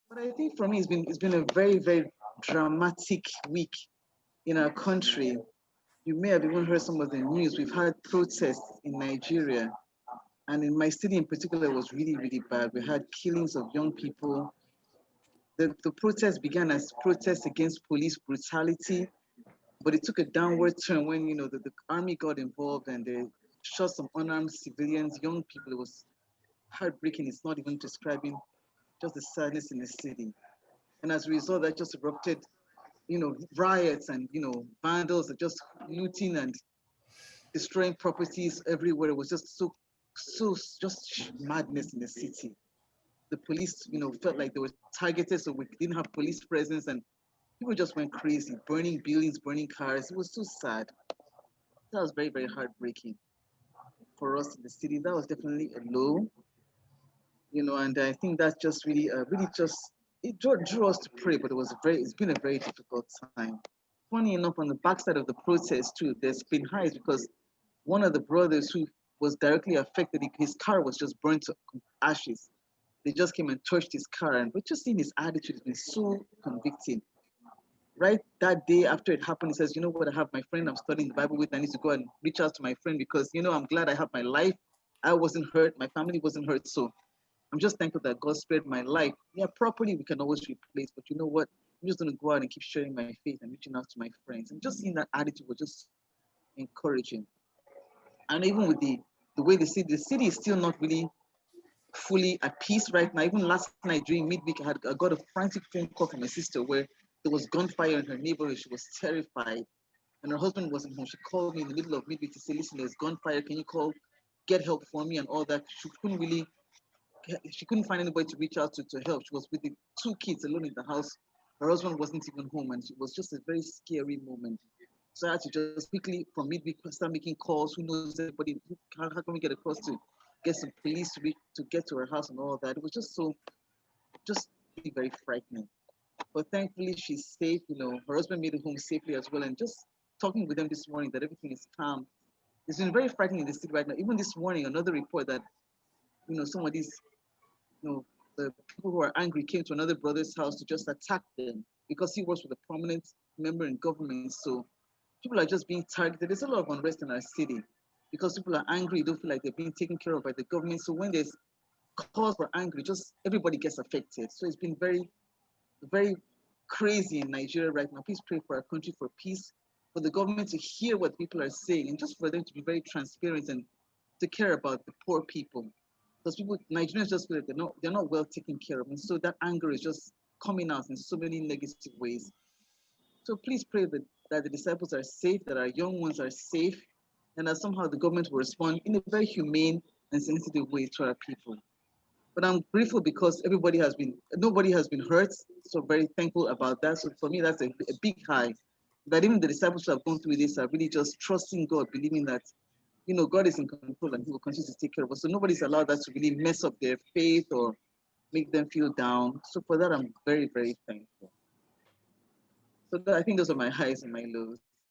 But I think for me, it's been a very, very dramatic week in our country. You may have even heard some of the news. We've had protests in Nigeria, and in my city in particular, it was really, really bad. We had killings of young people. The protest began as protests against police brutality, but it took a downward turn when the army got involved and they shot some unarmed civilians, young people. It was heartbreaking. It's not even describing just the sadness in the city. And as a result, that just erupted, riots and vandals are just looting and destroying properties everywhere. It was just so just madness in the city. The police, felt like they were targeted, so we didn't have police presence, and people just went crazy, burning buildings, burning cars. It was so sad. That was very, very heartbreaking for us in the city. That was definitely a low, and I think that just really, really just it drew us to pray. But it's been a very difficult time. Funny enough, on the backside of the protest too, there's been highs because one of the brothers who was directly affected, his car was just burnt to ashes. They just came and touched his car, and but just seeing his attitude has been so convicting. Right that day after it happened, he says, "You know what? I have my friend I'm studying the Bible with. I need to go and reach out to my friend because I'm glad I have my life. I wasn't hurt. My family wasn't hurt. So I'm just thankful that God spared my life. Yeah, properly we can always replace, but you know what? I'm just gonna go out and keep sharing my faith and reaching out to my friends. And just seeing that attitude was just encouraging. And even with the way the city is still not really fully at peace right now. Even last night during midweek, I got a frantic phone call from my sister where there was gunfire in her neighborhood. She was terrified, and her husband wasn't home. She called me in the middle of midweek to say, "Listen, there's gunfire. Can you call, get help for me?" And all that. She couldn't find anybody to reach out to help. She was with the two kids alone in the house. Her husband wasn't even home, and it was just a very scary moment. So I had to just quickly from midweek start making calls. Who knows everybody? How can we get across to get some police to get to her house and all that? It was just really very frightening. But thankfully she's safe. Her husband made it home safely as well. And just talking with them this morning that everything is calm. It's been very frightening in the city right now. Even this morning, another report that some of these you know, the people who are angry came to another brother's house to just attack them because he works with a prominent member in government. So people are just being targeted. There's a lot of unrest in our city because people are angry, don't feel like they're being taken care of by the government. So when there's cause for angry, just everybody gets affected. So it's been very, very crazy in Nigeria right now. Please pray for our country for peace, for the government to hear what people are saying, and just for them to be very transparent and to care about the poor people. Because Nigerians just feel like they're not well taken care of, and so that anger is just coming out in so many negative ways. So please pray that the disciples are safe, that our young ones are safe, and that somehow the government will respond in a very humane and sensitive way to our people. But I'm grateful because nobody has been hurt. So very thankful about that. So for me, that's a big high. That even the disciples who have gone through this are really just trusting God, believing that, God is in control and He will continue to take care of us. So nobody's allowed that to really mess up their faith or make them feel down. So for that, I'm very, very thankful. So I think those are my highs and my lows.